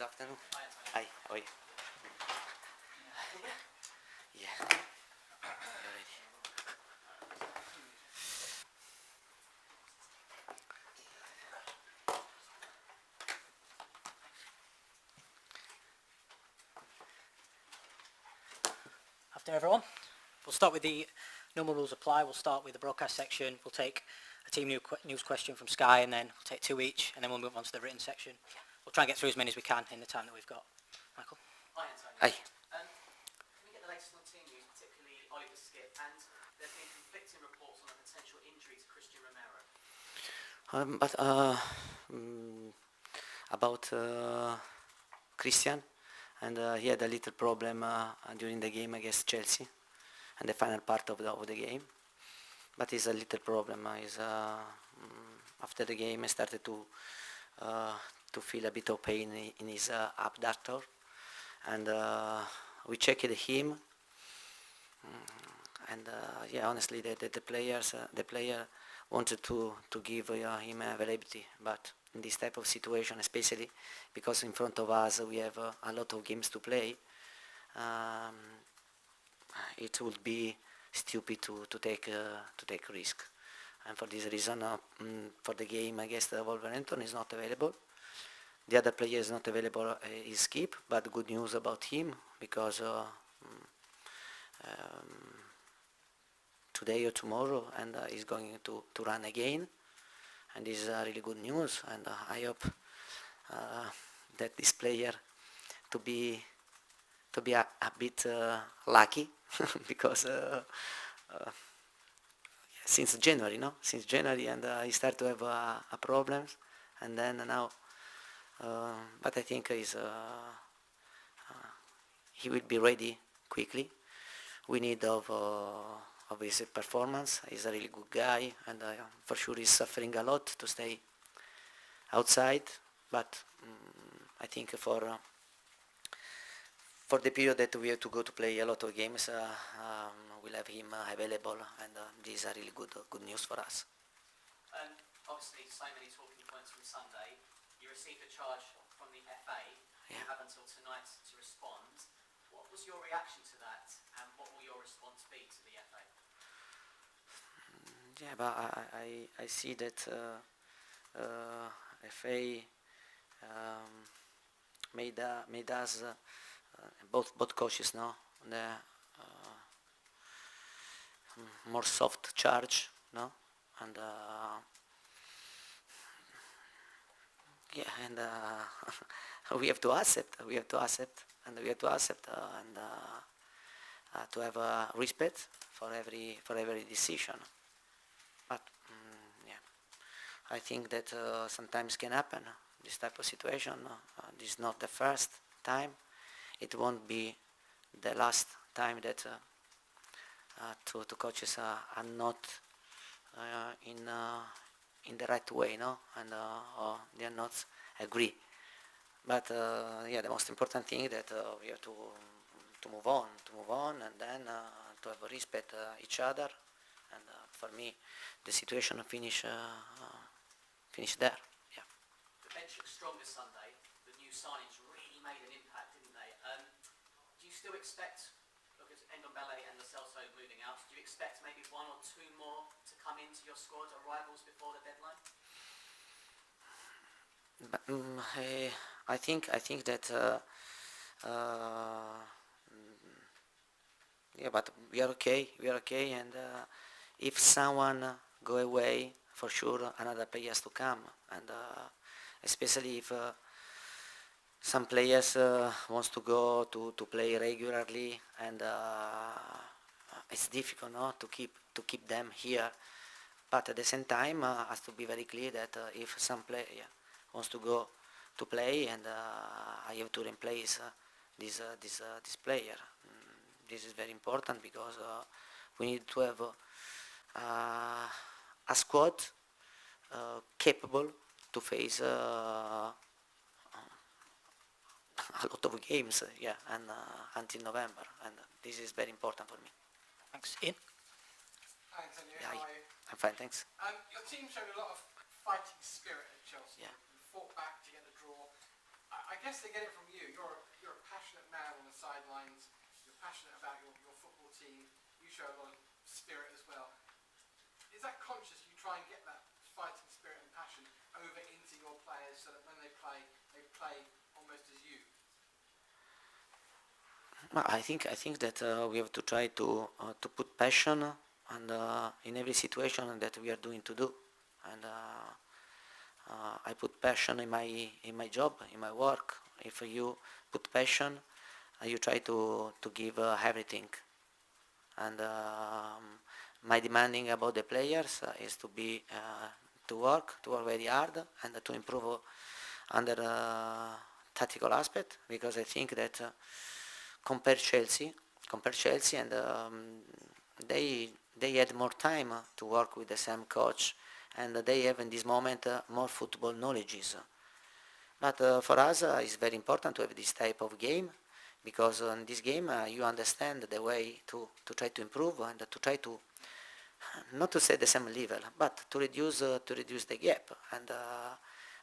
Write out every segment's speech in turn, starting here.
afternoon. Hi, how are you? Yeah, you're ready. Afternoon, everyone. We'll start with the normal rules apply. We'll start with the broadcast section. We'll take a team news question from Sky, and then we'll take two each, and then we'll move on to the written section. We'll try and get through as many as we can in the time that we've got. Michael? Hi, Antonio. Hi. Can we get the latest on team news, particularly Oliver Skip? And there have been conflicting reports on a potential injury to Christian Romero. About Christian, and he had a little problem during the game against Chelsea, and the final part of the game. But it's a little problem. After the game, I started to feel a bit of pain in his abductor, and we checked him. And honestly, the player wanted to give him availability, but in this type of situation, especially because in front of us we have a lot of games to play, it would be stupid to take risk. And for this reason, for the game against Wolverhampton is not available. The other player is not available, is Skip, but good news about him because today or tomorrow, and he's going to run again, and this is really good news, and I hope that this player to be a bit lucky because since January, and he started to have problems, and then now, but I think he will be ready quickly. We need of his performance. He's a really good guy, and for sure he's suffering a lot to stay outside. But I think for the period that we have to go to play a lot of games, we'll have him available, and this is a really good news for us. Obviously, so many talking points from Sunday. You received a charge from the FA. You have until tonight to respond. What was your reaction to that, and what will your response be to the FA? Yeah, but I see that FA made us both coaches now the more soft charge, no, and and we have to accept, and we have to accept, and to have respect for every decision. But I think that sometimes can happen. This type of situation. This is not the first time. It won't be the last time that two coaches are not in the right way, no, and they are not agree. But the most important thing that we have to move on, and then to have respect each other. And for me, the situation finish there. Yeah. The bench looked strong this Sunday. The new signings really made an impact, didn't they? Do you still expect, look at Ndombele and Lo Celso moving out, do you expect maybe one or two more to come into your squad, arrivals before the deadline? But, I think that but we are okay, and if someone go away, for sure another player has to come, and especially if some players wants to go to play regularly, and it's difficult, no, to keep them here. But at the same time, has to be very clear that if some player wants to go to play, and I have to replace this player. This is very important because we need to have a squad capable to face a lot of games, and until November, and this is very important for me. Thanks. Ian? Hi, Antonio. Yeah, How are you? I'm fine, thanks. Your team showed a lot of fighting spirit at Chelsea. Yeah. You fought back to get the draw. I guess they get it from you. You're a passionate man on the sidelines. You're passionate about your football team. You show a lot of spirit as well. Is that conscious? You try and get that fighting spirit and passion over into your players so that when they play almost as you. Well, I think that we have to try to put passion and in every situation that we are doing to do, and I put passion in my job, in my work. If you put passion, you try to give everything, and my demanding about the players is to work very hard and to improve under tactical aspect, because I think that compare Chelsea and they had more time to work with the same coach, and they have in this moment more football knowledges. But for us it's very important to have this type of game, because in this game you understand the way to try to improve and to try to not to say the same level, but to reduce the gap. And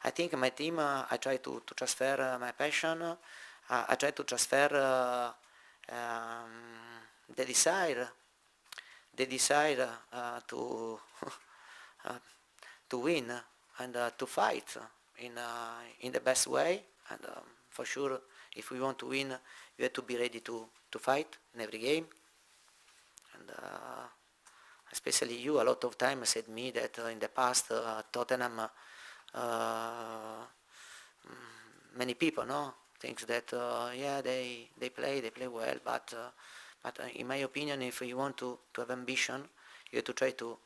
I think my team, I try to transfer my passion. I try to transfer the desire to to win and to fight in the best way. And for sure, if we want to win, you have to be ready to fight in every game. And especially you, a lot of time said me that in the past Tottenham, many people thinks that yeah, they play well, but in my opinion, if you want to have ambition, you have to try to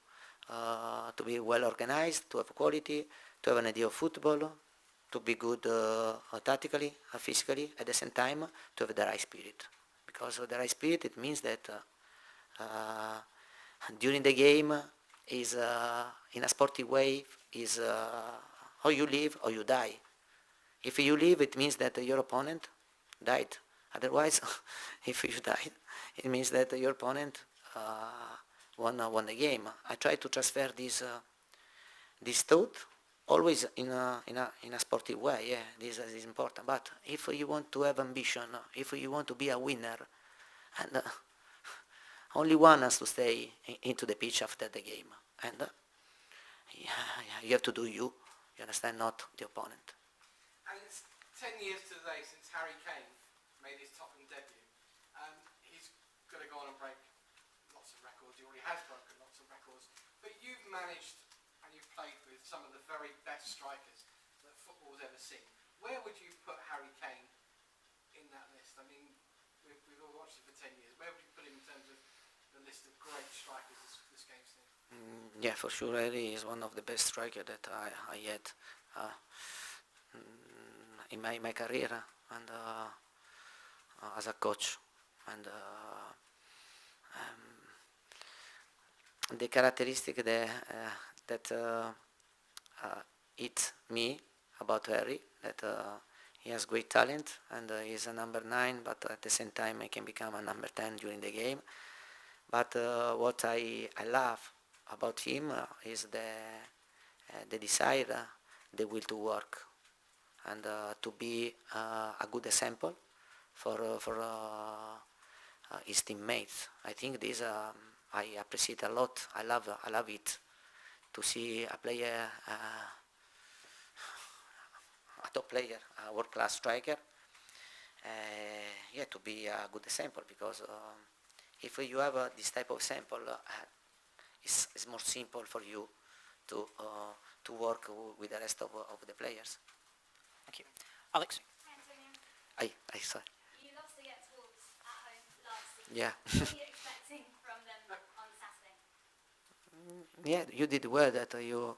be well organized, to have quality, to have an idea of football, to be good tactically, physically, at the same time to have the right spirit. Because the right spirit, it means that during the game is in a sportive way is or you live or you die. If you live, it means that your opponent died. Otherwise, if you died, it means that your opponent won the game. I try to transfer this thought always in a sportive way. Yeah, this is important. But if you want to have ambition, if you want to be a winner, and only one has to stay into the pitch after the game, and you have to do you understand, not the opponent. And it's 10 years today since Harry Kane made his Tottenham debut. He's going to go on and break lots of records. He already has broken lots of records. But you've managed and you've played with some of the very best strikers that football's ever seen. Where would you put Harry Kane in that list? I mean, we've all watched it for 10 years. Where would you put him in terms of the list of great strikers this game's seen? Yeah, for sure, Harry is one of the best strikers that I had in my career and as a coach. And the characteristic that hit me about Harry, that he has great talent and he's a number 9, but at the same time he can become a number 10 during the game. But what I love about him is the desire, the will to work, and to be a good example for his teammates. I think this I appreciate a lot. I love it to see a player, a top player, a world-class striker. Yeah, to be a good example, because if you have this type of example, it's more simple for you to work with the rest of the players. Thank you. Alex? I sorry. You lost against Wolves at home last season. Yeah. What are you expecting from them on Saturday? Yeah, you did well that you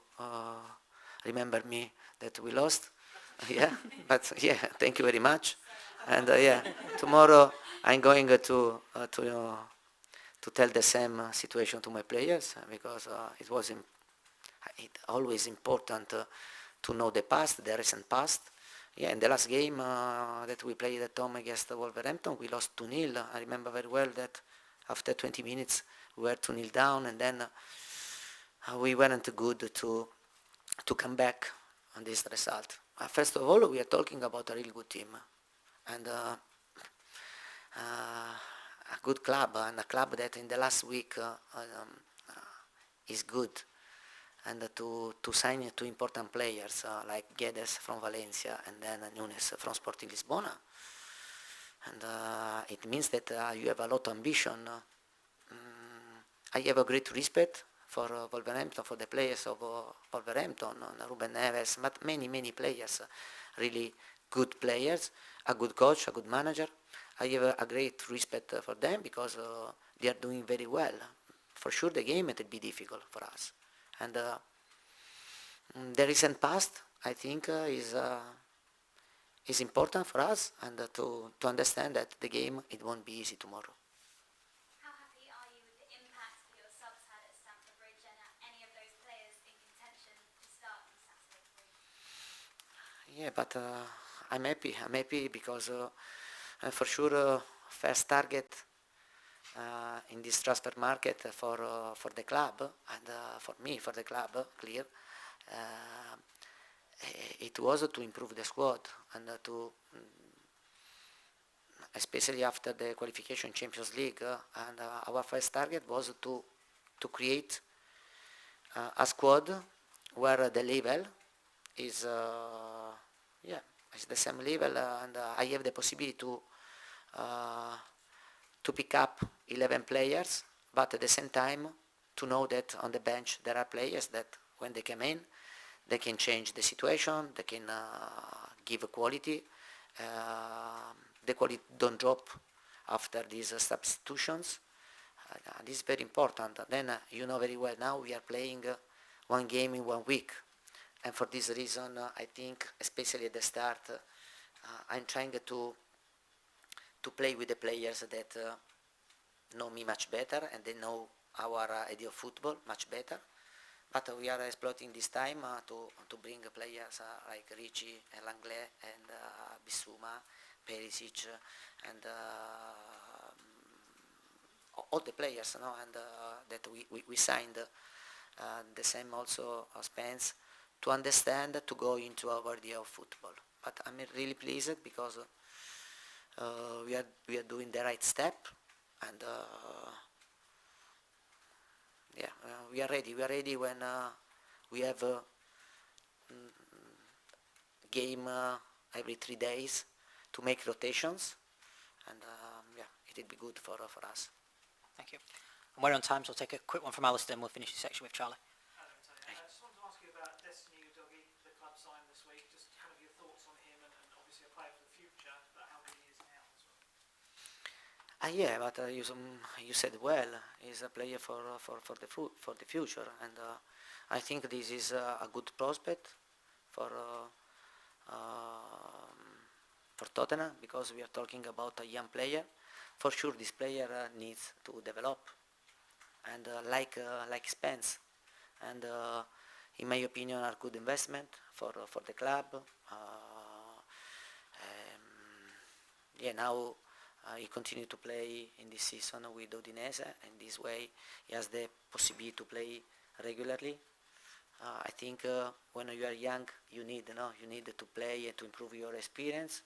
remember me that we lost. Yeah, but yeah, thank you very much. And yeah, tomorrow I'm going to tell the same situation to my players, because it always important to know the past, the recent past. Yeah, in the last game that we played at home against Wolverhampton, we lost 2-0. I remember very well that after 20 minutes we were 2-0 down, and then we weren't good to come back on this result. First of all, we are talking about a really good team, and a good club, and a club that in the last week is good, and to sign two important players like Guedes from Valencia and then Nunes from Sporting Lisbona, and it means that you have a lot of ambition. I have a great respect for Wolverhampton, for the players of Wolverhampton, Ruben Neves, but many players, really good players, a good coach, a good manager. I have a great respect for them because they are doing very well. For sure the game it will be difficult for us. And the recent past, I think, is important for us, and to understand that the game, it won't be easy tomorrow. How happy are you with the impact that your subs had at Stamford Bridge, and are any of those players in contention to start on Saturday? Yeah, but I'm happy because for sure first target in this transfer market for the club, and for me, for the club, clear, it was to improve the squad, and to especially after the qualification Champions League, and our first target was to create a squad where the level is is the same level, and I have the possibility to pick up 11 players, but at the same time to know that on the bench there are players that when they come in, they can change the situation, they can give quality, the quality don't drop after these substitutions. This is very important. Then you know very well, now we are playing one game in 1 week, and for this reason I think, especially at the start, I'm trying to play with the players that know me much better, and they know our idea of football much better. But we are exploiting this time to bring players like Ricci and Langlais and Bissouma, Perisic, and all the players, and that we signed, the same also Spence, to understand, to go into our idea of football. But I'm really pleased because we are doing the right step, and we are ready. We are ready when we have a game every 3 days to make rotations, and it will be good for us. Thank you. And we're on time, so I'll take a quick one from Alistair and we'll finish the section with Charlie. I just wanted to ask you about Destiny Udogie, the club signed this week. Just kind of your thoughts on him, and obviously a player for the future, but how good he is now as well. Yeah, but you said well. He's a player for the future, and I think this is a good prospect for Tottenham, because we are talking about a young player. For sure, this player needs to develop, and like Spence, and in my opinion, are good investment for the club. Now he continues to play in this season with Udinese, and this way he has the possibility to play regularly. I think when you are young, you need to play and to improve your experience.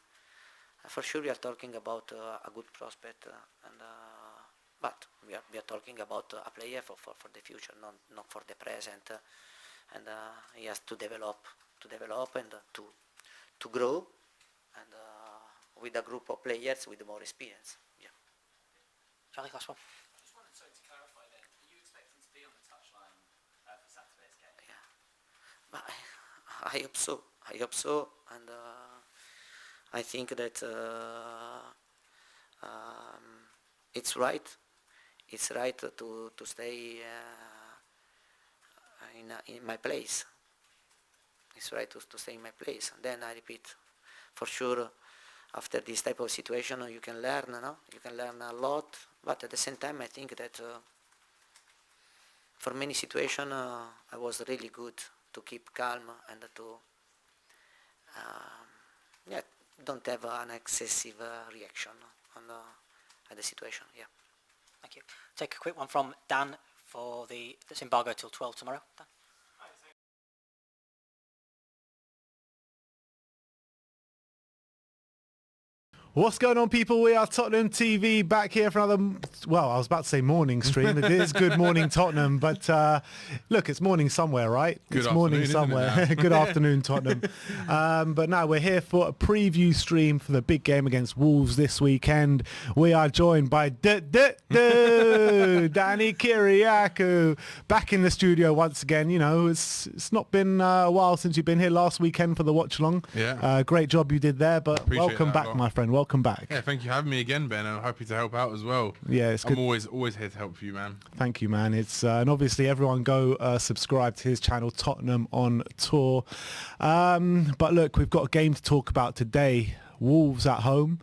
For sure, we are talking about a good prospect, but we are talking about a player for the future, not for the present, and he has to develop and to grow, and with a group of players with more experience. Yeah. Charlie, last one. I just wanted to clarify then, are you expecting to be on the touchline for Saturday's game? Yeah. But I hope so, and I think that it's right to stay in my place. It's right to stay in my place. And then I repeat, for sure, after this type of situation, you can learn, you can learn a lot. But at the same time, I think that for many situations, I was really good to keep calm and to don't have an excessive reaction at the situation. Yeah. Thank you. Take a quick one from Dan for that's embargo till 12 tomorrow. Dan? What's going on, people? We are Tottenham TV back here for another, well, I was about to say morning stream. It is Good Morning Tottenham, but look, it's morning somewhere, right? Good It's morning afternoon, isn't it, somewhere. now? Good afternoon, Tottenham. But now we're here for a preview stream for the big game against Wolves this weekend. We are joined by Danny Kiriakou back in the studio once again. You know, it's not been a while since you've been here. Last weekend for the watch along. Yeah. Great job you did there, but Appreciate welcome that, back, well. my friend. Welcome back. Yeah, thank you for having me again, Ben. I'm happy to help out as well. Yeah, it's good. I'm always here to help you, man. Thank you, man. It's and obviously everyone go subscribe to his channel, Tottenham on Tour. But look, we've got a game to talk about today. Wolves at home,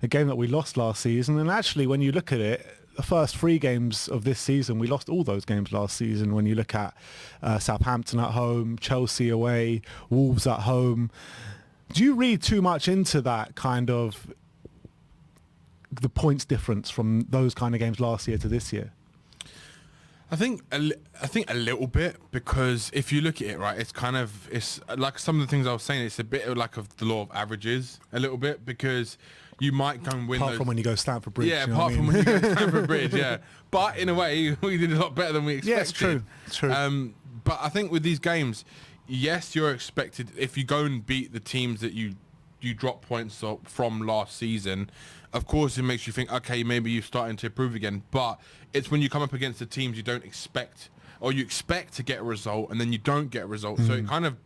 a game that we lost last season. And actually, when you look at it, the first 3 games of this season, we lost all those games last season. When you look at Southampton at home, Chelsea away, Wolves at home. Do you read too much into that kind of the points difference from those kind of games last year to this year? I think a little bit, because if you look at it, right, it's like some of the things I was saying. It's a bit of like of the law of averages, a little bit, because you might go and win. Apart from when you go Stamford Bridge. Yeah, you know apart what I from mean? when you go Stamford Bridge, yeah. But in a way, we did a lot better than we expected. Yeah, it's true. It's true. But I think with these games, yes, you're expected, if you go and beat the teams that you drop points from last season, of course it makes you think, okay, maybe you're starting to improve again. But it's when you come up against the teams you don't expect, or you expect to get a result and then you don't get a result. So it kind of,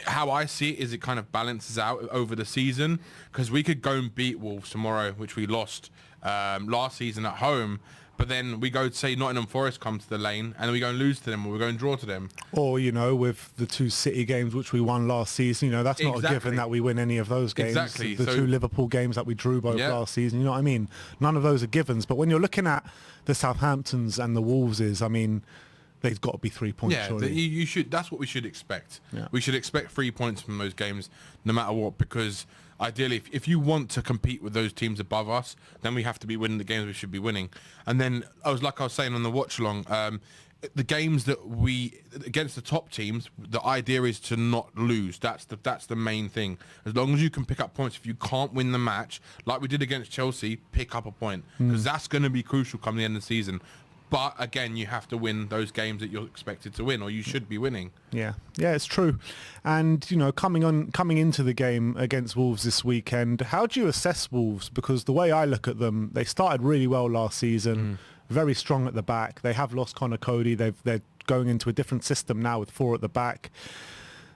how I see it is it kind of balances out over the season, because we could go and beat Wolves tomorrow, which we lost last season at home. But then we go to say Nottingham Forest come to the lane and we go and lose to them, or we go and draw to them. Or, you know, with the 2 City games which we won last season, you know, that's not a given Exactly. that we win any of those games. Exactly. The So- 2 Liverpool games that we drew both Yeah. last season, you know what I mean? None of those are givens. But when you're looking at the Southamptons and the Wolveses, I mean, they've got to be 3 points, Yeah, surely. you should. That's what we should expect. Yeah. We should expect 3 points from those games, no matter what. Because ideally, if you want to compete with those teams above us, then we have to be winning the games we should be winning. And then I was saying on the watch along, the games that we against the top teams, the idea is to not lose. That's the main thing. As long as you can pick up points, if you can't win the match, like we did against Chelsea, pick up a point, because that's going to be crucial come the end of the season. But again, you have to win those games that you're expected to win, or you should be winning. Yeah, it's true. And, you know, coming into the game against Wolves this weekend, how do you assess Wolves? Because the way I look at them, they started really well last season, very strong at the back. They have lost Conor Cody. They're going into a different system now with 4 at the back.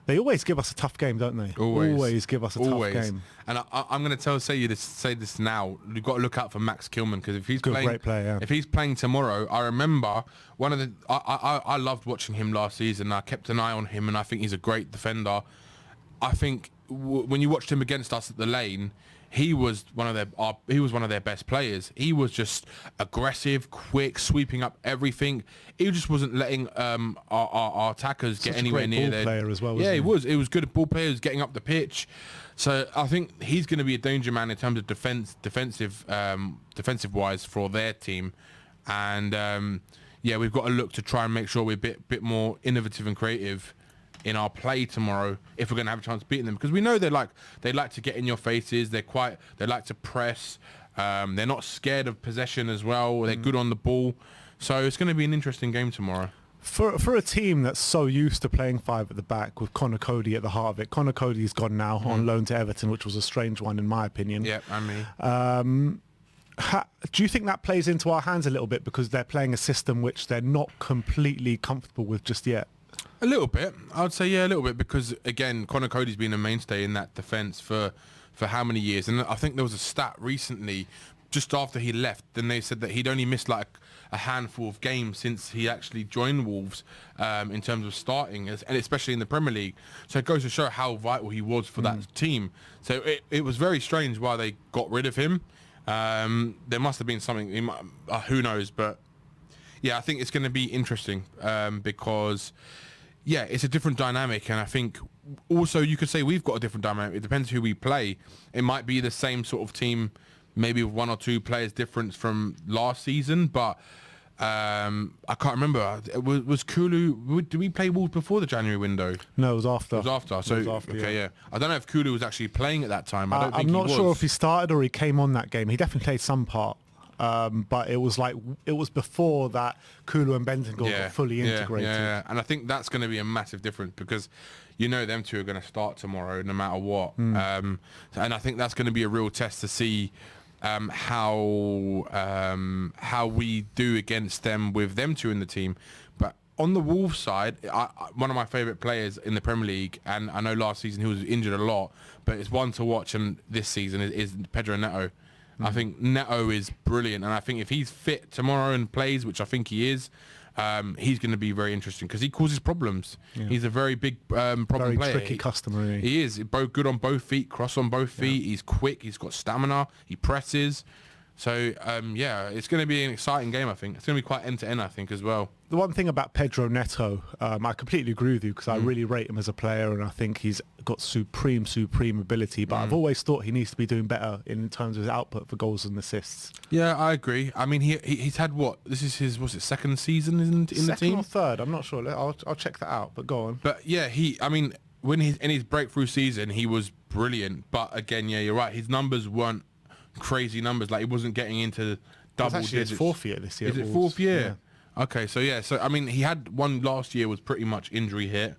They always give us a tough game, don't they? Always give us a tough game. And I'm going to say this now. You've got to look out for Max Kilman, because if he's Great player, yeah. if he's playing tomorrow, I remember I loved watching him last season. I kept an eye on him, and I think he's a great defender. I think when you watched him against us at the Lane, he was one of their best players. He was just aggressive, quick, sweeping up everything. He just wasn't letting our attackers get Such a anywhere great near ball there. player as well, Yeah, wasn't he was good at ball players, getting up the pitch. So I think he's going to be a danger man in terms of defensive wise for their team. And we've got to look to try and make sure we're a bit more innovative and creative in our play tomorrow if we're going to have a chance of beating them, because we know they like to get in your faces. They like to press. They're not scared of possession as well. They're good on the ball. So it's going to be an interesting game tomorrow. For a team that's so used to playing 5 at the back with Conor Cody at the heart of it, Conor Cody's gone now on loan to Everton, which was a strange one in my opinion. Yeah, and me. Do you think that plays into our hands a little bit, because they're playing a system which they're not completely comfortable with just yet? A little bit. I would say, yeah, a little bit, because, again, Conor Cody's been a mainstay in that defence for how many years? And I think there was a stat recently, just after he left, then they said that he'd only missed like a handful of games since he actually joined Wolves in terms of starting, and especially in the Premier League. So it goes to show how vital he was for that team. So it was very strange why they got rid of him. There must have been something, who knows, but yeah, I think it's going to be interesting because... Yeah, it's a different dynamic, and I think also you could say we've got a different dynamic. It depends who we play. It might be the same sort of team, maybe with 1 or 2 players difference from last season, but I can't remember. Was Kulu? Did we play Wolves before the January window? No, it was after. It was after. So It was after, okay, yeah. I don't know if Kulu was actually playing at that time. I don't think I'm not he was. sure if he started or he came on that game. He definitely played some part. But it was before that Kulu and Bentancur got fully integrated. Yeah, and I think that's going to be a massive difference because them two are going to start tomorrow no matter what. And I think that's going to be a real test to see how we do against them with them two in the team. But on the Wolves side, one of my favourite players in the Premier League, and I know last season he was injured a lot, but it's one to watch, and this season is Pedro Neto. I think Neto is brilliant, and I think if he's fit tomorrow and plays, which I think he is, he's going to be very interesting because he causes problems. Yeah. He's a very big problem very player. Tricky customer. Really. He is both good on both feet, cross on both feet. He's quick. He's got stamina. He presses. So it's going to be an exciting game. I think it's going to be quite end to end. I think as well. The one thing about Pedro Neto, I completely agree with you because I really rate him as a player, and I think he's got supreme ability. But I've always thought he needs to be doing better in terms of his output for goals and assists. Yeah, I agree. I mean, he's had what? This is his second season in the team? Second or third? I'm not sure. I'll check that out. But go on. But yeah, when he's in his breakthrough season, he was brilliant. But again, yeah, you're right. His numbers weren't crazy numbers. Like he wasn't getting into double digits. His fourth year this year. Is it fourth year? Yeah. Okay, so I mean, he had one last year was pretty much injury hit,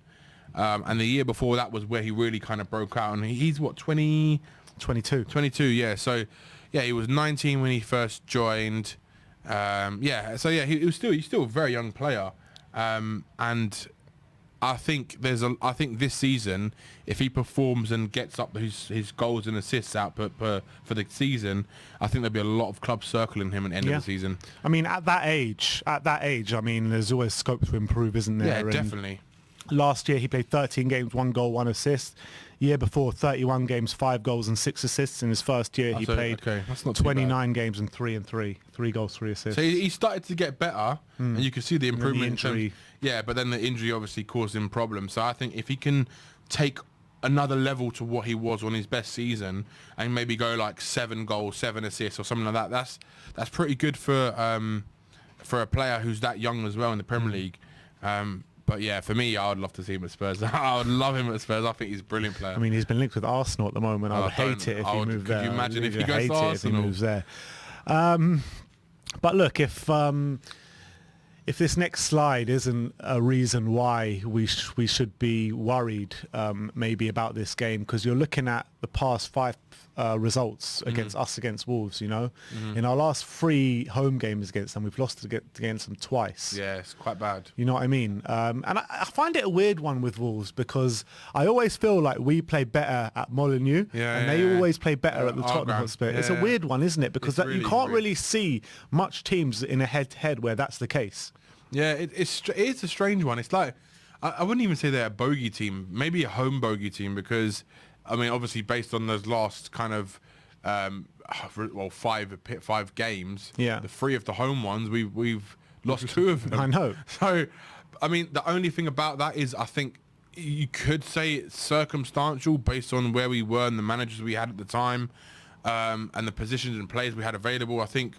and the year before that was where he really kind of broke out. And he's what 22. Yeah. So yeah, he was 19 when he first joined. He's still a very young player, and I think this season, if he performs and gets up his goals and assists output for the season, I think there'll be a lot of clubs circling him at the end of the season. I mean, at that age, I mean, there's always scope to improve, isn't there? Yeah, definitely. Last year he played 13 games, 1 goal, 1 assist. Year before, 31 games, 5 goals and 6 assists. In his first year, he played 29 games and 3 goals, 3 assists. So he started to get better, and you can see the improvement. But then the injury obviously caused him problems. So I think if he can take another level to what he was on his best season, and maybe go like 7 goals, 7 assists, or something like that, that's pretty good for a player who's that young as well in the Premier League. But yeah, for me, I would love to see him at Spurs. I would love him at Spurs. I think he's a brilliant player. I mean, he's been linked with Arsenal at the moment. I would hate it if he moved there. Could you imagine if he goes to Arsenal? If he moves there. But look, if this next slide isn't a reason why we should be worried maybe about this game, because you're looking at the past 5 results against Wolves, in our last 3 home games against them, we've lost against them twice. Yeah, it's quite bad. You know what I mean? And I find it a weird one with Wolves because I always feel like we play better at Molineux and they always play better at the Tottenham Hotspur. It's a weird one, isn't it? Because you can't really see much teams in a head-to-head where that's the case. Yeah, it's a strange one. It's like, I wouldn't even say they're a bogey team, maybe a home bogey team, because I mean, obviously based on those last kind of 5 games, the 3 of the home ones we've lost 2 of them. I know. So I mean, the only thing about that is I think you could say it's circumstantial based on where we were and the managers we had at the time, and the positions and players we had available. I think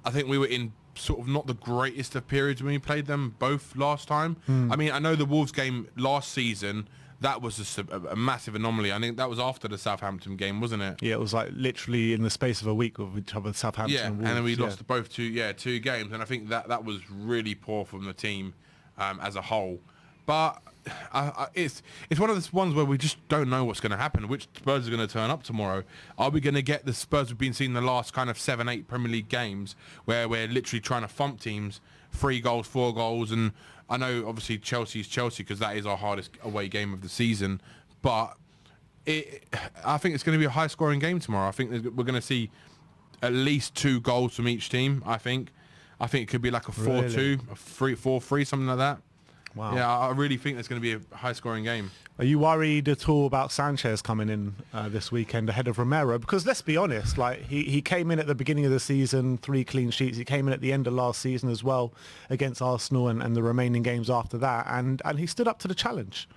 we were in sort of not the greatest of periods when we played them both last time. I mean, I know the Wolves game last season, that was just a massive anomaly. I think that was after the Southampton game, wasn't it? Yeah, it was like literally in the space of a week with each other, Southampton and Wolves. And then we lost both 2 games, and I think that was really poor from the team as a whole. But it's one of those ones where we just don't know what's going to happen. Which Spurs are going to turn up tomorrow? Are we going to get the Spurs we've been seeing the last kind of 7-8 Premier League games where we're literally trying to thump teams, 3 goals, 4 goals, and I know obviously Chelsea's Chelsea because that is our hardest away game of the season, but I think it's going to be a high-scoring game tomorrow. I think we're going to see at least 2 goals from each team. I think it could be like a 4-2, a 4-3, something like that. Wow. Yeah, I really think it's going to be a high-scoring game. Are you worried at all about Sanchez coming in this weekend ahead of Romero? Because let's be honest, like he came in at the beginning of the season, 3 clean sheets. He came in at the end of last season as well against Arsenal and the remaining games after that, and he stood up to the challenge.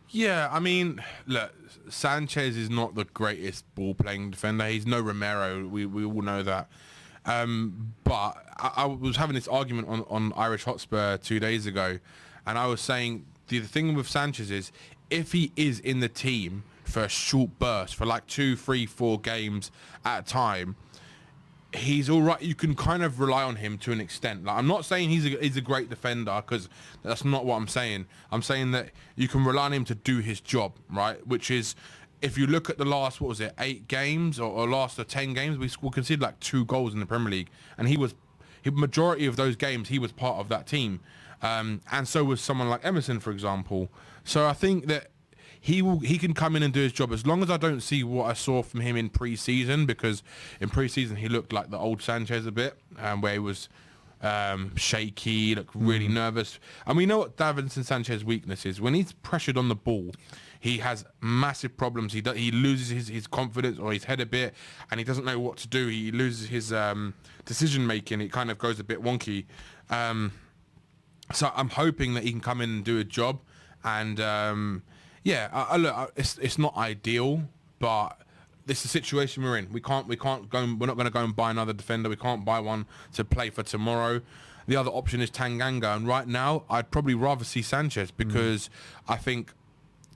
Yeah, I mean, look, Sanchez is not the greatest ball-playing defender. He's no Romero. We all know that. But I was having this argument on Irish Hotspur 2 days ago, and I was saying the thing with Sanchez is if he is in the team for a short burst, for like 2, 3, 4 games at a time, he's all right. You can kind of rely on him to an extent. Like, I'm not saying he's a great defender, because that's not what I'm saying. I'm saying that you can rely on him to do his job, right? Which is, if you look at the last, 8 games or last 10 games, we conceded like 2 goals in the Premier League, and majority of those games he was part of that team, and so was someone like Emerson, for example. So I think that he can come in and do his job, as long as I don't see what I saw from him in pre-season, because in pre-season he looked like the old Sanchez a bit, where he was shaky, looked really nervous. And we know what Davinson Sanchez's weakness is. When he's pressured on the ball, he has massive problems. He loses his confidence or his head a bit, and he doesn't know what to do. He loses his decision making. It kind of goes a bit wonky. So I'm hoping that he can come in and do a job. And look, it's not ideal, but this is the situation we're in. We're not going to go and buy another defender. We can't buy one to play for tomorrow. The other option is Tanganga, and right now I'd probably rather see Sanchez, because I think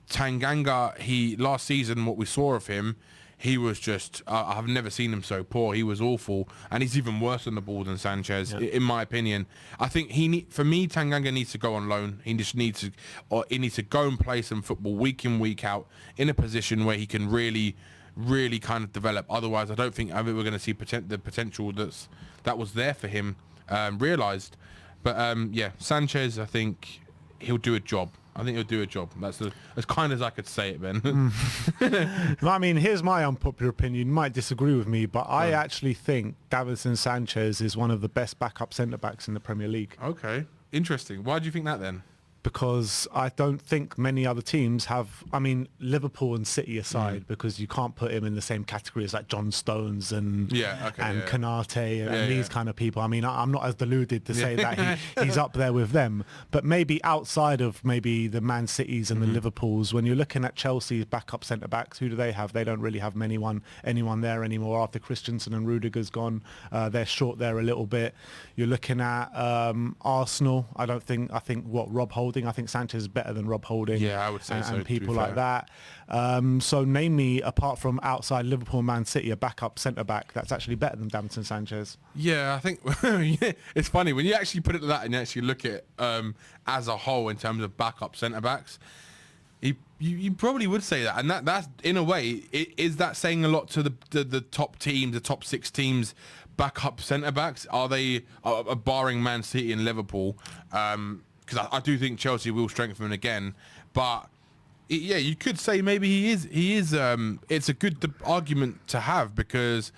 Tanganga, last season, what we saw of him, he was just, I've never seen him so poor. He was awful, and he's even worse on the ball than Sanchez, in my opinion. I think for me, Tanganga needs to go on loan. He needs to go and play some football week in, week out, in a position where he can really, really kind of develop. Otherwise, I don't think we're going to see the potential that was there for him realised. But Sanchez, I think he'll do a job. I think he'll do a job. That's as kind as I could say it, Ben. I mean, here's my unpopular opinion. You might disagree with me, but I actually think Davinson Sanchez is one of the best backup centre-backs in the Premier League. Okay, interesting. Why do you think that then? Because I don't think many other teams have, I mean, Liverpool and City aside, because you can't put him in the same category as like John Stones and Konate and these kind of people. I mean, I'm not as deluded to say that he's up there with them, but maybe outside of maybe the Man Cities and the Liverpools, when you're looking at Chelsea's backup centre-backs, who do they have? They don't really have anyone there anymore after Christensen and Rudiger's gone. They're short there a little bit. You're looking at Arsenal. I think Rob Holding. I think Sanchez is better than Rob Holding. Yeah, I would say so. And people like that. So name me, apart from outside Liverpool and Man City, a backup centre-back that's actually better than Davinson Sanchez. Yeah, I think it's funny when you actually put it to that and you actually look at as a whole in terms of backup centre-backs. You probably would say that, and that's in a way, is that saying a lot to the top teams, the top 6 teams, backup centre-backs? Are they barring Man City and Liverpool? Because I do think Chelsea will strengthen again, but you could say maybe he is. It's a good argument to have, because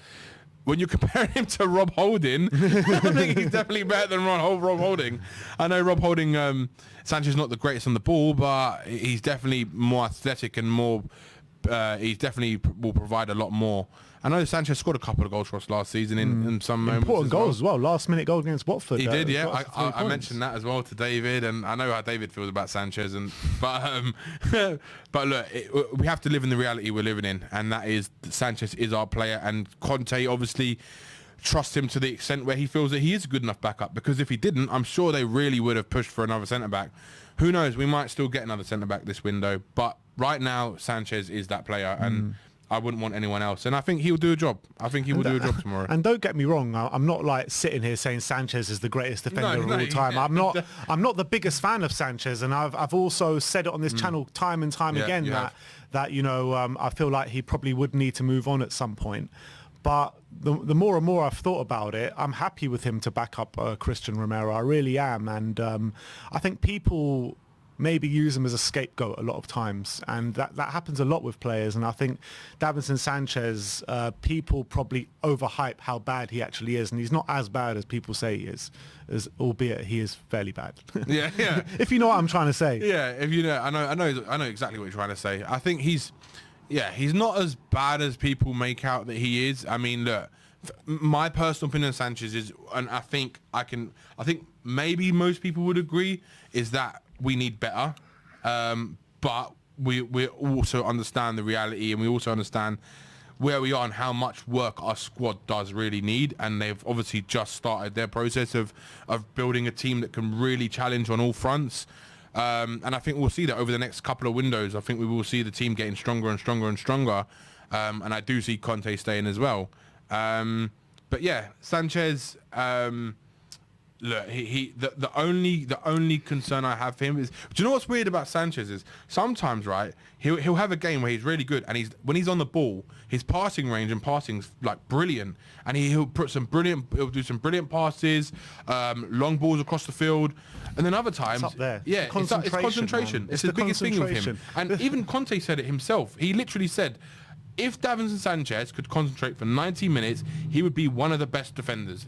when you're comparing him to Rob Holding, I think he's definitely better than Rob Holding. I know Rob Holding, Sanchez is not the greatest on the ball, but he's definitely more athletic and more. He definitely will provide a lot more. I know Sanchez scored a couple of goals for us last season in some moments. Important goals as well. Last minute goal against Watford. He did, yeah. I mentioned that as well to David, and I know how David feels about Sanchez. But look, we have to live in the reality we're living in, and that is that Sanchez is our player, and Conte obviously trusts him to the extent where he feels that he is a good enough backup, because if he didn't, I'm sure they really would have pushed for another centre-back. Who knows, we might still get another centre-back this window, but right now Sanchez is that player, and I wouldn't want anyone else, and I think he'll do a job. I think he will do a job tomorrow. And don't get me wrong, I'm not like sitting here saying Sanchez is the greatest defender of all time. I'm not the biggest fan of Sanchez, and I've also said it on this channel time and time again that I feel like he probably would need to move on at some point. But the more and more I've thought about it, I'm happy with him to back up Christian Romero. I really am, and I think people maybe use him as a scapegoat a lot of times, and that happens a lot with players. And I think Davinson Sanchez, people probably overhype how bad he actually is, and he's not as bad as people say he is, albeit he is fairly bad. Yeah. If you know what I'm trying to say. Yeah, if you know, I know exactly what you're trying to say. I think he's not as bad as people make out that he is. I mean, look, my personal opinion of Sanchez is, and I think maybe most people would agree, is that we need better, but we also understand the reality, and we also understand where we are and how much work our squad does really need, and they've obviously just started their process of building a team that can really challenge on all fronts. And I think we'll see that over the next couple of windows. I think we will see the team getting stronger and stronger and stronger. And I do see Conte staying as well. But yeah, Sanchez, look, the only concern I have for him is, do you know what's weird about Sanchez is sometimes, right, he'll have a game where he's really good, and when he's on the ball, his passing range and passing's like brilliant, and he'll do some brilliant passes, long balls across the field, and then other times, It's up there. yeah, It's concentration. man. It's the biggest thing with him, concentration. and even Conte said it himself. He literally said, if Davinson Sanchez could concentrate for 90 minutes, he would be one of the best defenders.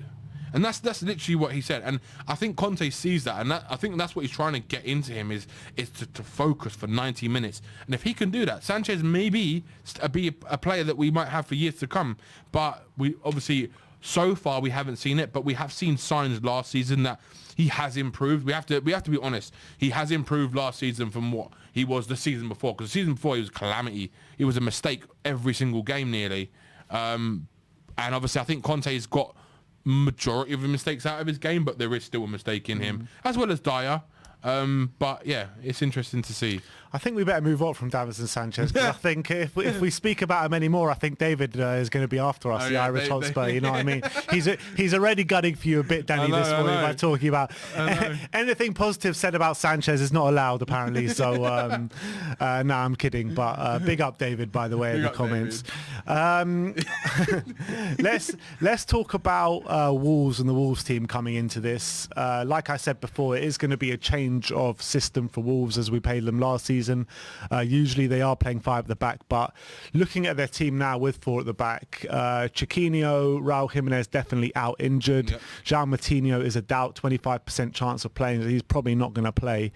And that's literally what he said. And I think Conte sees that, and I think that's what he's trying to get into him is to focus for 90 minutes. And if he can do that, Sanchez may be a player that we might have for years to come. But we obviously, so far, we haven't seen it. But we have seen signs last season that he has improved. We have to be honest. He has improved last season from what he was the season before. Because the season before, he was a calamity. He was a mistake every single game nearly. And obviously, I think Conte's got majority of the mistakes out of his game, but there is still a mistake in him, as well as Dyer. But yeah, it's interesting to see. I think we better move on from Davinson Sanchez, because I think if we speak about him anymore, I think David is going to be after us, Irish Hotspur, you know what I mean? He's already gunning for you a bit, Danny, this morning by talking about anything positive said about Sanchez is not allowed, apparently, so no, I'm kidding, but big up David, by the way, in the comments. Let's talk about Wolves and the Wolves team coming into this. Like I said before, it is going to be a change of system for Wolves as we played them last season. Usually they are playing 5 at the back, but looking at their team now with 4 at the back, Chiquinho, Raul Jimenez definitely out injured. Yep. João Moutinho is a doubt, 25% chance of playing. He's probably not going to play.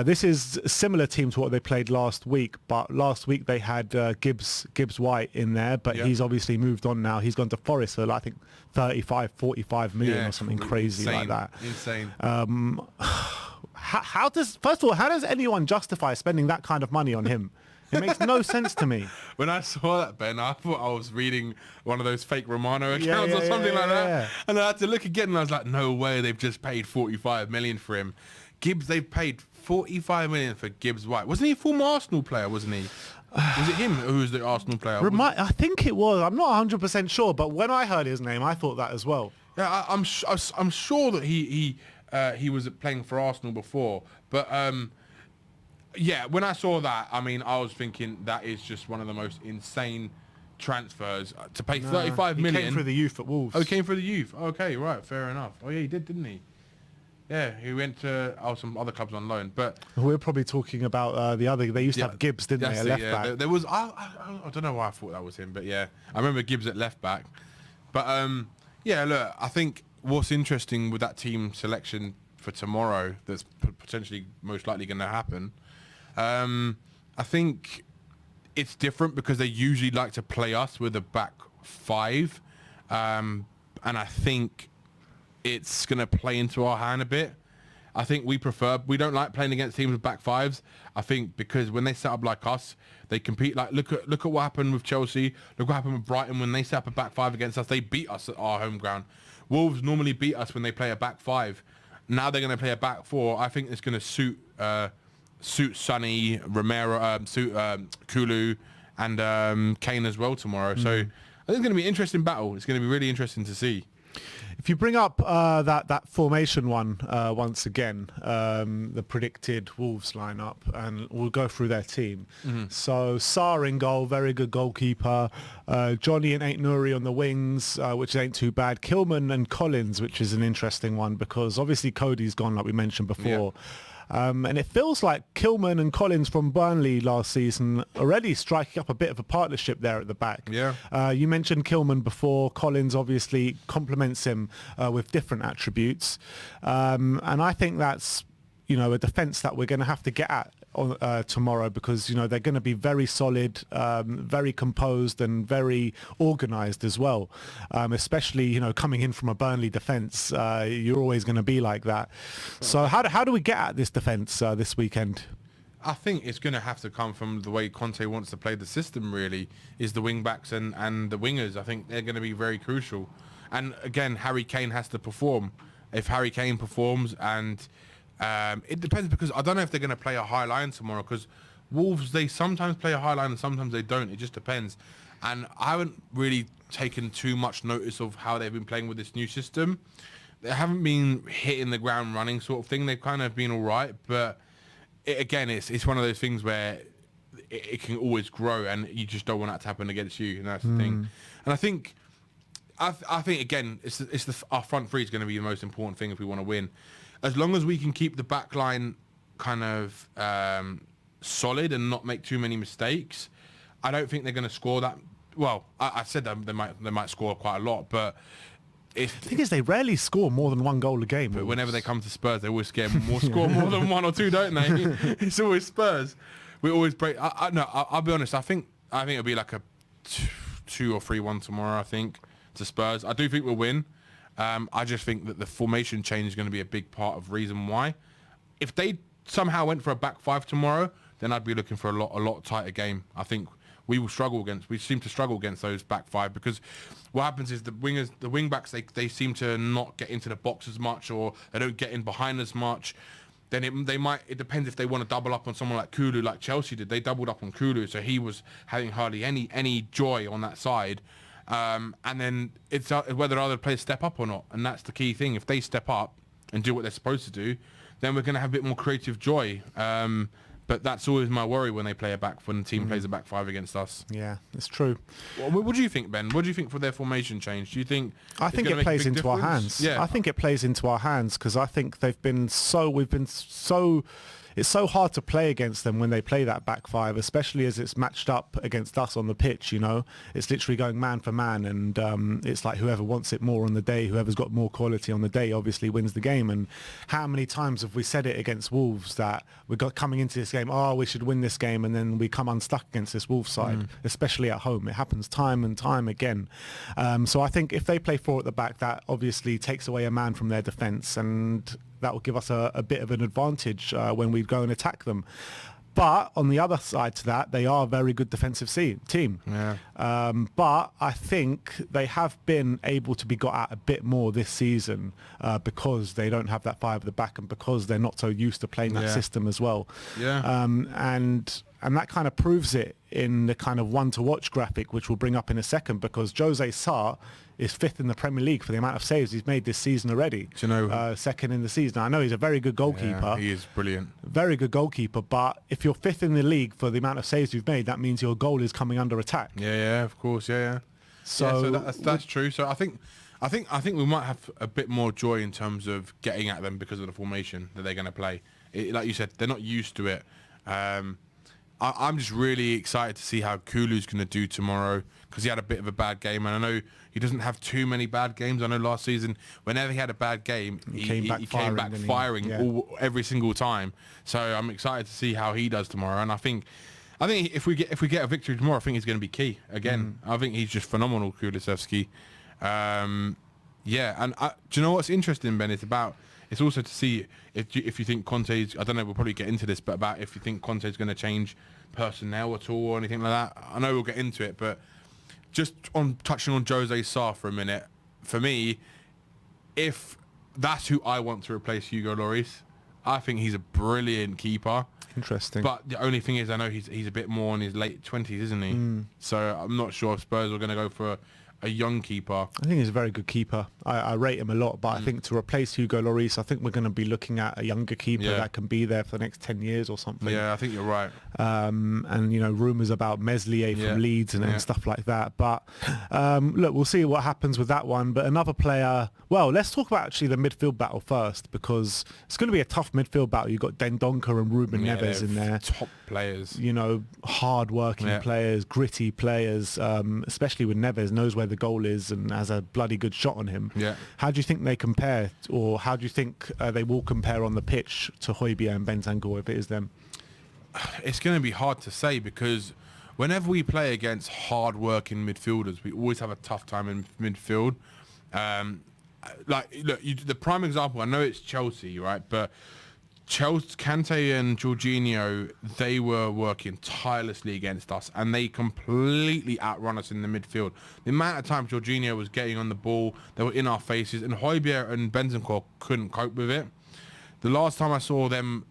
This is a similar team to what they played last week, but last week they had Gibbs White in there, but he's obviously moved on now. He's gone to Forest for I think 35, 45 million or something crazy like that. Insane. How does anyone justify spending that kind of money on him? It makes no sense to me. When I saw that, Ben, I thought I was reading one of those fake Romano accounts or something like that. And I had to look again, and I was like, no way, they've just paid 45 million for him. Gibbs, they've paid 45 million for Gibbs White. Wasn't he a former Arsenal player, wasn't he? Was it him who was the Arsenal player? I think it was. I'm not 100% sure, but when I heard his name, I thought that as well. Yeah, I'm sure that he was playing for Arsenal before, but yeah, when I saw that, I mean, I was thinking that is just one of the most insane transfers to pay 35 million. He came through the youth at Wolves. Oh, he came through the youth. Okay, right, fair enough. Oh yeah, he did, didn't he? Yeah, he went to some other clubs on loan, but we're probably talking about the other. They used to have Gibbs, didn't they? Left back. There was. I don't know why I thought that was him, but yeah, I remember Gibbs at left back. But yeah, look, I think what's interesting with that team selection for tomorrow, that's potentially most likely going to happen. I think it's different because they usually like to play us with a back 5, and I think it's going to play into our hand a bit. I think we don't like playing against teams with back 5s. I think because when they set up like us, they compete. Like look at what happened with Chelsea. Look what happened with Brighton when they set up a back 5 against us. They beat us at our home ground. Wolves normally beat us when they play a back 5. Now they're going to play a back 4. I think it's going to suit Sonny, Romero, suit Kulu, and Kane as well tomorrow. So I think it's going to be an interesting battle. It's going to be really interesting to see. If you bring up that formation one once again, the predicted Wolves lineup, and we'll go through their team. So Sarr in goal, very good goalkeeper. Johnny and Aït-Nouri on the wings, which ain't too bad. Kilman and Collins, which is an interesting one because obviously Cody's gone, like we mentioned before. Yeah. And it feels like Kilman and Collins from Burnley last season already striking up a bit of a partnership there at the back. Yeah. You mentioned Kilman before. Collins obviously complements him with different attributes. And I think that's, a defence that we're going to have to get at tomorrow because, they're going to be very solid, very composed and very organised as well. Especially, coming in from a Burnley defence, you're always going to be like that. So how do we get at this defence this weekend? I think it's going to have to come from the way Conte wants to play the system, really, is the wing-backs and the wingers. I think they're going to be very crucial. And again, Harry Kane has to perform. If Harry Kane performs, and it depends, because I don't know if they're going to play a high line tomorrow, because Wolves, they sometimes play a high line and sometimes they don't. It just depends. And I haven't really taken too much notice of how they've been playing with this new system. They haven't been hitting the ground running sort of thing. They've kind of been all right, but again, it's one of those things where it can always grow, and you just don't want that to happen against you, and that's the thing. And I think again, our front three is going to be the most important thing if we want to win. As long as we can keep the back line kind of solid and not make too many mistakes, I don't think they're going to score that. Well, I said that they might score quite a lot, but the thing is, they rarely score more than one goal a game. But whenever they come to Spurs, they always score more than one or two, don't they? It's always Spurs. We always break. I'll be honest. I think it'll be like a 2 or 3-1 tomorrow. I think to Spurs. I do think we'll win. I just think that the formation change is going to be a big part of reason why. If they somehow went for a back five tomorrow, then I'd be looking for a lot tighter game. I think we seem to struggle against those back five, because what happens is the wing backs, they seem to not get into the box as much, or they don't get in behind as much. Then it depends if they want to double up on someone like Kulu, like Chelsea did. They doubled up on Kulu, so he was having hardly any joy on that side. And then it's whether other players step up or not, and that's the key thing. If they step up and do what they're supposed to do, then we're going to have a bit more creative joy. But that's always my worry when the team plays a back five against us. Yeah, it's true. What do you think, Ben? What do you think for their formation change? Do you think? I think it plays into our hands. Yeah. I think it plays into our hands, because I think we've been so. It's so hard to play against them when they play that back five, especially as it's matched up against us on the pitch. It's literally going man for man, and it's like whoever wants it more on the day, whoever's got more quality on the day, obviously wins the game. And how many times have we said it against Wolves that we got coming into this game, we should win this game, and then we come unstuck against this Wolves side, especially at home. It happens time and time again. So I think if they play four at the back, that obviously takes away a man from their defence, and that will give us a bit of an advantage when we go and attack them. But on the other side to that, they are a very good defensive team. Yeah. But I think they have been able to be got at a bit more this season because they don't have that five at the back, and because they're not so used to playing that system as well. Yeah. And that kind of proves it in the kind of one-to-watch graphic, which we'll bring up in a second, because Jose Sarr is fifth in the Premier League for the amount of saves he's made this season already. Do you know, second in the season. I know he's a very good goalkeeper. Yeah, he is brilliant. Very good goalkeeper, but if you're fifth in the league for the amount of saves you've made, that means your goal is coming under attack. Yeah, of course, yeah. So that's true. So I think we might have a bit more joy in terms of getting at them because of the formation that they're going to play. Like you said, they're not used to it. I'm just really excited to see how Kulu's going to do tomorrow, because he had a bit of a bad game, and I know he doesn't have too many bad games. I know last season, whenever he had a bad game, he came back firing every single time. So I'm excited to see how he does tomorrow, and I think if we get a victory tomorrow, I think he's going to be key again. I think he's just phenomenal, Kulusevski. And do you know what's interesting, Ben? It's also to see if you think Conte's, I don't know, we'll probably get into this, but about if you think Conte's going to change personnel at all or anything like that. I know we'll get into it, but just on touching on Jose Sarr for a minute, for me, if that's who I want to replace Hugo Lloris, I think he's a brilliant keeper. Interesting. But the only thing is, I know he's a bit more in his late 20s, isn't he? So I'm not sure if Spurs are going to go for a young keeper. I think he's a very good keeper. I rate him a lot, but I think to replace Hugo Lloris, I think we're going to be looking at a younger keeper that can be there for the next 10 years or something. Yeah, I think you're right. And, rumours about Meslier from Leeds and stuff like that. But, look, we'll see what happens with that one. But another player... Well, let's talk about actually the midfield battle first, because it's going to be a tough midfield battle. You've got Dendoncker and Ruben Neves in there. Top players. Hard-working players, gritty players, especially with Neves, knows where the goal is and has a bloody good shot on him. Yeah. How do you think they compare, or how do you think they will compare on the pitch to Højbjerg and Bentancur if it is them? It's going to be hard to say, because whenever we play against hard-working midfielders, we always have a tough time in midfield. The prime example, I know it's Chelsea, right? But Chelsea, Conte and Jorginho, they were working tirelessly against us, and they completely outrun us in the midfield. The amount of times Jorginho was getting on the ball, they were in our faces, and Højbjerg and Bentancur couldn't cope with it. The last time I saw them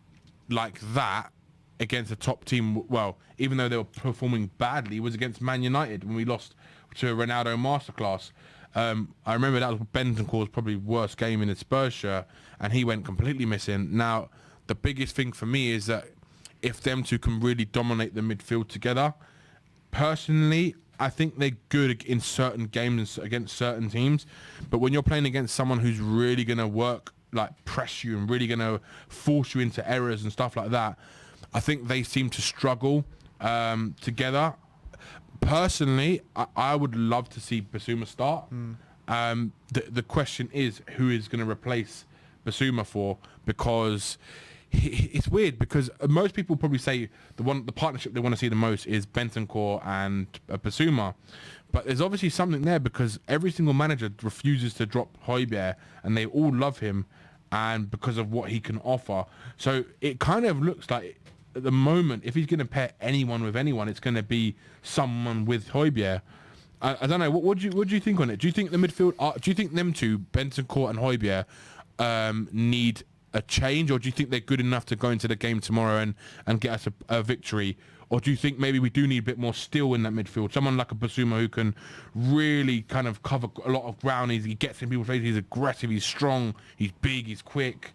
like that against a top team, well, even though they were performing badly, was against Man United when we lost to a Ronaldo masterclass. I remember that was Bentancur's probably worst game in his Spurs shirt, and he went completely missing. Now, the biggest thing for me is that if them two can really dominate the midfield together, personally, I think they're good in certain games against certain teams. But when you're playing against someone who's really going to work, like press you and really going to force you into errors and stuff like that, I think they seem to struggle together. Personally, I would love to see Basuma start. The question is who is going to replace Basuma for, because it's weird, because most people probably say the partnership they want to see the most is Bentancur and Basuma, but there's obviously something there, because every single manager refuses to drop Højbjerg and they all love him, and because of what he can offer. So it kind of looks like at the moment, if he's going to pair anyone with anyone, it's going to be someone with Højbjerg. I don't know. What do you think on it? Do you think the midfield? Do you think them two, Bentancur and Højbjerg, need a change, or do you think they're good enough to go into the game tomorrow and get us a victory? Or do you think maybe we do need a bit more steel in that midfield? Someone like a Basuma who can really kind of cover a lot of ground. He gets in people's faces. He's aggressive. He's strong. He's big. He's quick.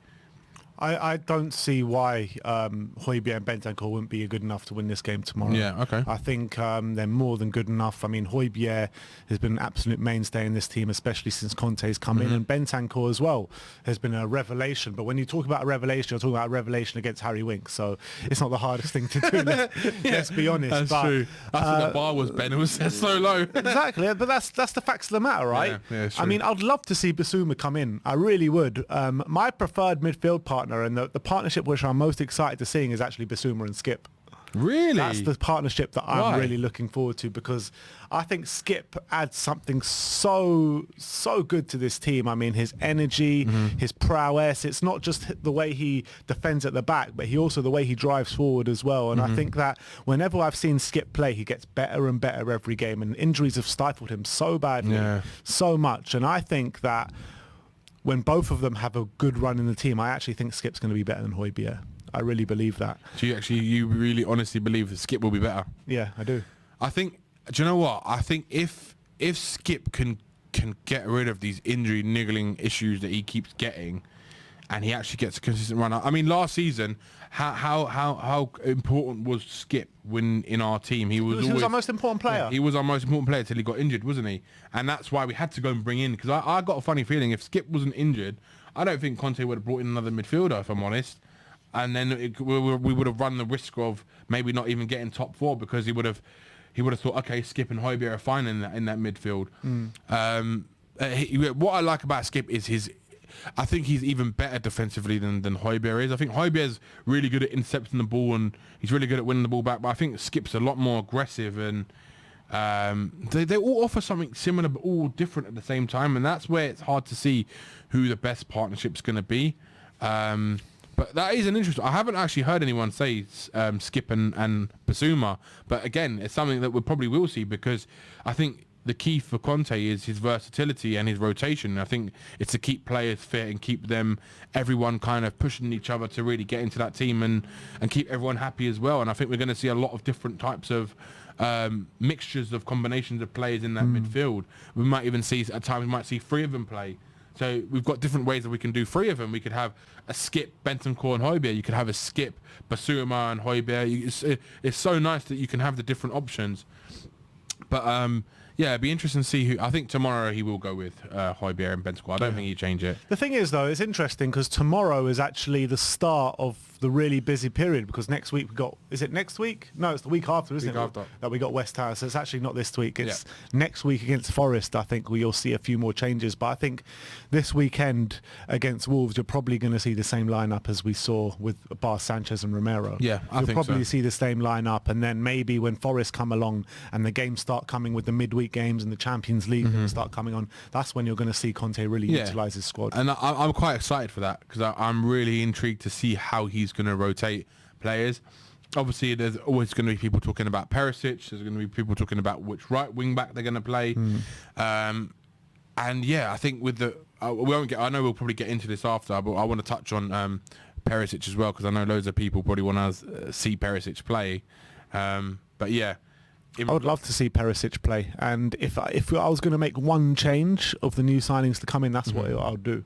I don't see why Højbjerg and Bentancur wouldn't be good enough to win this game tomorrow. Yeah, okay. I think they're more than good enough. I mean, Højbjerg has been an absolute mainstay in this team, especially since Conte's come in, and Bentancur as well has been a revelation. But when you talk about a revelation, you're talking about a revelation against Harry Winks, so it's not the hardest thing to do. Let's be honest. That's true. I think the bar was Ben. It was set so low. Exactly, but that's the facts of the matter, right? Yeah, I mean, I'd love to see Basuma come in. I really would. My preferred midfield partner, and the partnership which I'm most excited to seeing, is actually Basuma and Skip. Really? That's the partnership that I'm Why? really looking forward to, because I think Skip adds something so good to this team. I mean, his energy, his prowess, it's not just the way he defends at the back, but the way he drives forward as well. And I think that whenever I've seen Skip play, he gets better and better every game, and injuries have stifled him so badly, so much. And I think that when both of them have a good run in the team, I actually think Skip's going to be better than Højbjerg. I really believe that. Do you really honestly believe that Skip will be better? Yeah, I do. I think, do you know what? I think if Skip can get rid of these injury niggling issues that he keeps getting, and he actually gets a consistent run. I mean, last season, how important was Skip in our team? He was our most important player. Yeah, he was our most important player till he got injured, wasn't he? And that's why we had to go and bring in, because I got a funny feeling if Skip wasn't injured, I don't think Conte would have brought in another midfielder, if I'm honest. And then we would have run the risk of maybe not even getting top four, because he would have thought, okay, Skip and Højbjerg are fine in that midfield. What I like about Skip is I think he's even better defensively than Højbjerg is. I think Højbjerg's really good at intercepting the ball, and he's really good at winning the ball back, but I think Skip's a lot more aggressive, and they all offer something similar but all different at the same time, and that's where it's hard to see who the best partnership's going to be. But that is an interesting. I haven't actually heard anyone say Skip and Basuma, but again, it's something that we probably will see, because I think the key for Conte is his versatility and his rotation. I think it's to keep players fit and keep everyone kind of pushing each other to really get into that team and keep everyone happy as well. And I think we're going to see a lot of different types of mixtures of combinations of players in that midfield. We might even see, at times, we might see three of them play. So we've got different ways that we can do three of them. We could have a Skip, Bentancur and Højbjerg. You could have a Skip, Basuma and Højbjerg. It's so nice that you can have the different options. But yeah, it'd be interesting to see who. I think tomorrow he will go with Højbjerg and Bentancur. I don't think he'd change it. The thing is, though, it's interesting because tomorrow is actually the start of the really busy period, because next week we got, is it next week? No, it's the week after, isn't Week it? after. That we got West Ham. So it's actually not this week. It's next week against Forest. I think you'll see a few more changes. But I think this weekend against Wolves, you're probably going to see the same lineup as we saw with Bar Sanchez and Romero. Yeah, I You'll think probably so. see the same lineup, and then maybe when Forest come along and the games start coming with the midweek games and the Champions League start coming on, that's when you're going to see Conte really utilise his squad. And I'm quite excited for that, because I'm really intrigued to see how he's going to rotate players. Obviously, there's always going to be people talking about Perisic. There's going to be people talking about which right wing back they're going to play. And yeah, I think with the we won't get. I know we'll probably get into this after, but I want to touch on Perisic as well, because I know loads of people probably want to see Perisic play. But yeah. I would love to see Perisic play, and if I was going to make one change of the new signings to come in, that's what I'll do.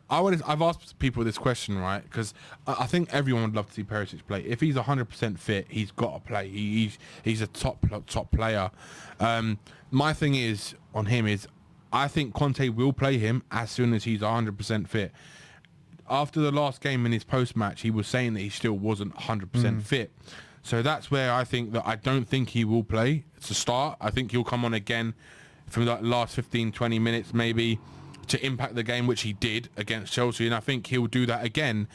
I've asked people this question, right? Because I think everyone would love to see Perisic play. If he's 100% fit, he's got to play. He's a top player. My thing is on him is, I think Conte will play him as soon as he's 100% fit. After the last game in his post-match, he was saying that he still wasn't 100% fit. So that's where I think that I don't think he will play to start. I think he'll come on again from that last 15, 20 minutes maybe to impact the game, which he did against Chelsea. And I think he'll do that again.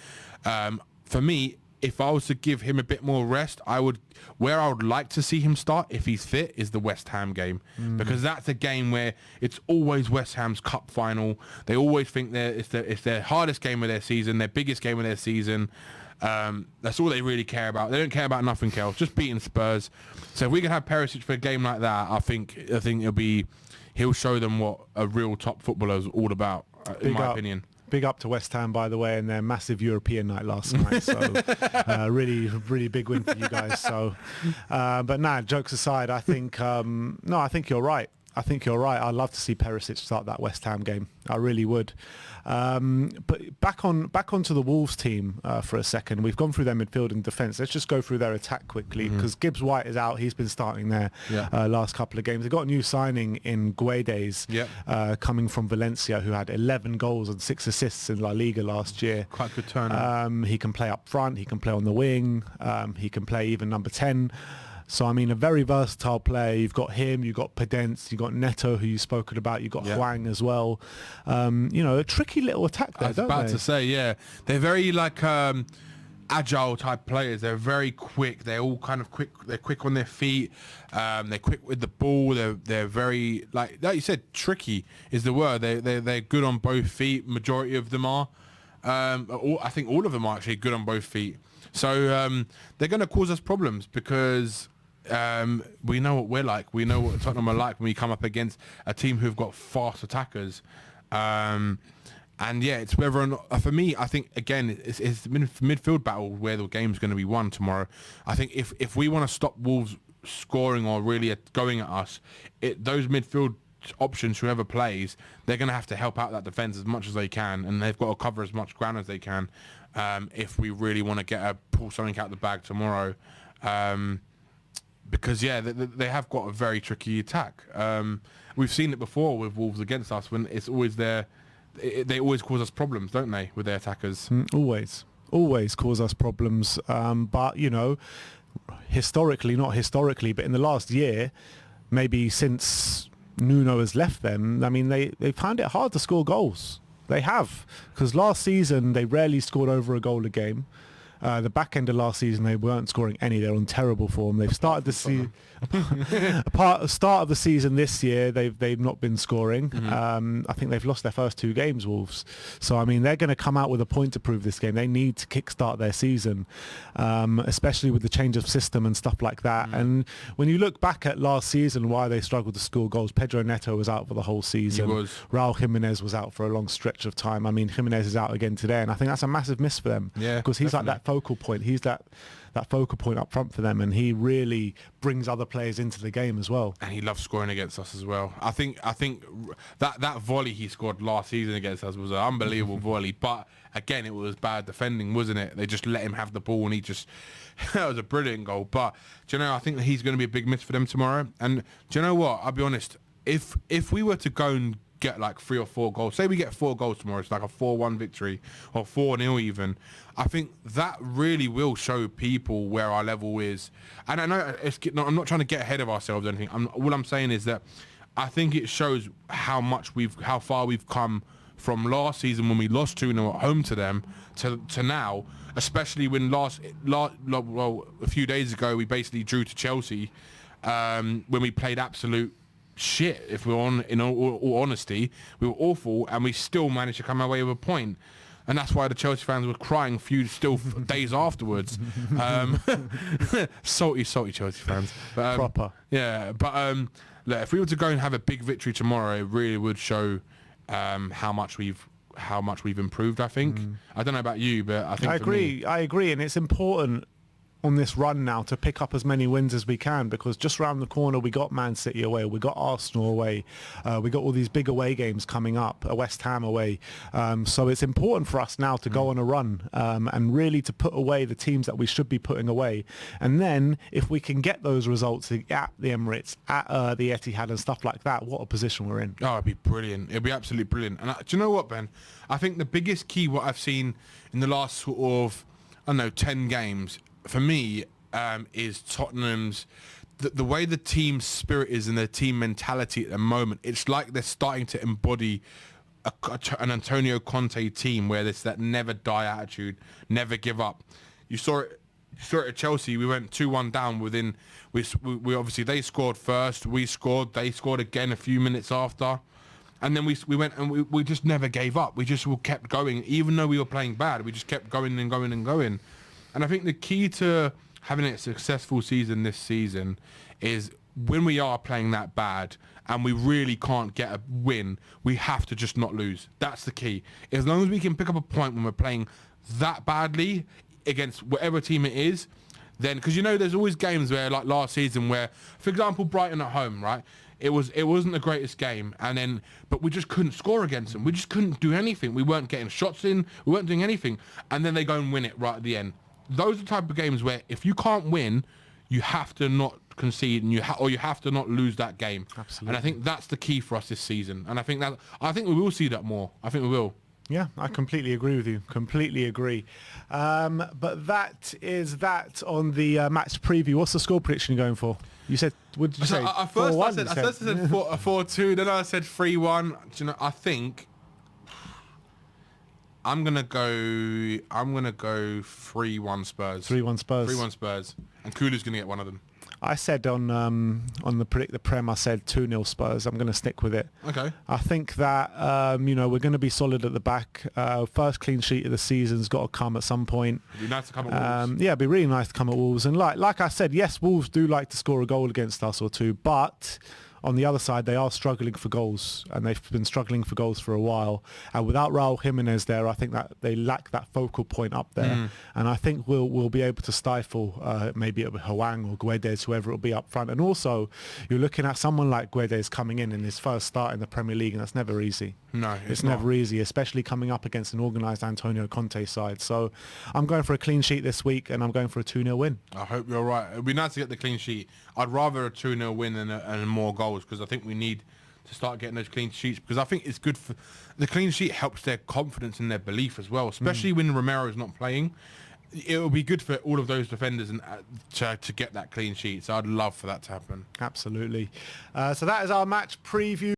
For me, if I was to give him a bit more rest, where I would like to see him start, if he's fit, is the West Ham game. Because that's a game where it's always West Ham's cup final. They always think it's their hardest game of their season, their biggest game of their season. That's all they really care about. They don't care about nothing else, just beating Spurs. So if we can have Perisic for a game like that, I think he'll show them what a real top footballer is all about, in my opinion. Big up to West Ham, by the way, and their massive European night last night. So really, really big win for you guys. So, but jokes aside, I think I think you're right. I'd love to see Perisic start that West Ham game. I really would. But back onto the Wolves team for a second. We've gone through their midfield and defence. Let's just go through their attack quickly, because Gibbs White is out. He's been starting there last couple of games. They got a new signing in Guedes coming from Valencia, who had 11 goals and 6 assists in La Liga last year. Quite good turnout. He can play up front. He can play on the wing. He can play even number 10. So, I mean, a very versatile player. You've got him, you've got Podence, you've got Neto, who you've spoken about, you've got Hwang as well. A tricky little attack there, don't they? I was about to say, yeah. They're very, agile type players. They're very quick. They're all kind of quick. They're quick on their feet. They're quick with the ball. They're very, like you said, tricky is the word. They're good on both feet. Majority of them are. I think all of them are actually good on both feet. So they're going to cause us problems, because we know what we're like. We know what Tottenham are like when we come up against a team who've got fast attackers. And yeah, it's whether or not, for me, I think, again, it's midfield battle where the game's going to be won tomorrow. I think if we want to stop Wolves scoring or really going at us, those midfield options, whoever plays, they're going to have to help out that defence as much as they can, and they've got to cover as much ground as they can if we really want to pull something out the bag tomorrow. Because they have got a very tricky attack. We've seen it before with Wolves against us, when it's always they always cause us problems, don't they, with their attackers? Always cause us problems. But historically, not historically, but in the last year, maybe since Nuno has left them, I mean, they found it hard to score goals. They have, because last season they rarely scored over a goal a game. The back end of last season, they weren't scoring any. They're on terrible form. They've started to see start of the season this year. They've not been scoring. I think they've lost their first 2 games, Wolves. So I mean, they're going to come out with a point to prove this game. They need to kickstart their season, especially with the change of system and stuff like that. And when you look back at last season, why they struggled to score goals, Pedro Neto was out for the whole season. He was. Raul Jimenez was out for a long stretch of time. I mean, Jimenez is out again today, and I think that's a massive miss for them. Yeah, because he's definitely. like that focal point. He's that focal point up front for them, and he really brings other players into the game as well. And he loves scoring against us as well. I think that volley he scored last season against us was an unbelievable volley. But again, it was bad defending, wasn't it? They just let him have the ball, and he just that was a brilliant goal. But do you know, I think that he's going to be a big miss for them tomorrow. And do you know what? I'll be honest. If we were to go and get like 3 or 4 goals. Say we get 4 goals tomorrow, it's like a 4-1 victory or 4-0 even. I think that really will show people where our level is. And I know I'm not trying to get ahead of ourselves or anything. All I'm saying is that I think it shows how far we've come from last season when we lost 2-0 at home to them to now, especially when a few days ago we basically drew to Chelsea when we played absolute shit. If we're in all honesty, we were awful and we still managed to come away with a point. And that's why the Chelsea fans were crying days afterwards. Salty Chelsea fans. But, Proper. Yeah, but look, if we were to go and have a big victory tomorrow, it really would show how much we've improved. I think. I don't know about you, but I think I agree, and it's important on this run now to pick up as many wins as we can, because just around the corner we got Man City away, we got Arsenal away, we got all these big away games coming up, West Ham away, so it's important for us now to go on a run and really to put away the teams that we should be putting away. And then if we can get those results at the Emirates, at the Etihad and stuff like that, what a position we're in. Oh, it'd be brilliant. It'd be absolutely brilliant. And do you know what, Ben? I think the biggest key, what I've seen in the last sort of, 10 games, for me, is Tottenham's, the way the team spirit is and their team mentality at the moment. It's like they're starting to embody an Antonio Conte team where there's that never die attitude, never give up. You saw it at Chelsea. We went 2-1 down within. We obviously, they scored first. We scored. They scored again a few minutes after. And then we went and we just never gave up. We just kept going. Even though we were playing bad, we just kept going and going and going. And I think the key to having a successful season this season is when we are playing that bad and we really can't get a win, we have to just not lose. That's the key. As long as we can pick up a point when we're playing that badly against whatever team it is, then, because there's always games where, like last season, where, for example, Brighton at home, right? It wasn't the greatest game, but we just couldn't score against them. We just couldn't do anything. We weren't getting shots in. We weren't doing anything. And then they go and win it right at the end. Those are the type of games where if you can't win, you have to not concede and you have to not lose that game. Absolutely. And I think that's the key for us this season. And I think we will see that more. I think we will. Yeah, I completely agree with you. Completely agree. But that is that on the match preview. What's the score prediction you're going for? You said, what did you say? At first 4-1, I said 4-2. Then I said 3-1. I think I'm gonna go 3-1 Spurs. 3-1 Spurs. 3-1 Spurs. And Kulu's gonna get one of them. I said on the Predict the Prem, I said 2-0 Spurs. I'm going to stick with it. Okay. I think that, we're going to be solid at the back. First clean sheet of the season's got to come at some point. It'd be nice to come at Wolves. Yeah, it'd be really nice to come at Wolves. And like I said, yes, Wolves do like to score a goal against us or two, but on the other side, they are struggling for goals, and they've been struggling for goals for a while. And without Raul Jimenez there, I think that they lack that focal point up there. And I think we'll be able to stifle maybe Hwang or Guedes, whoever it will be up front. And also, you're looking at someone like Guedes coming in his first start in the Premier League, and that's never easy. No, it's never easy, especially coming up against an organised Antonio Conte side. So I'm going for a clean sheet this week, and I'm going for a 2-0 win. I hope you're right. It'd be nice to get the clean sheet. I'd rather a 2-0 win and more goals, because I think we need to start getting those clean sheets, because I think it's good for the clean sheet, helps their confidence and their belief as well, especially when Romero is not playing. It will be good for all of those defenders and to get that clean sheet. So I'd love for that to happen. Absolutely. So that is our match preview.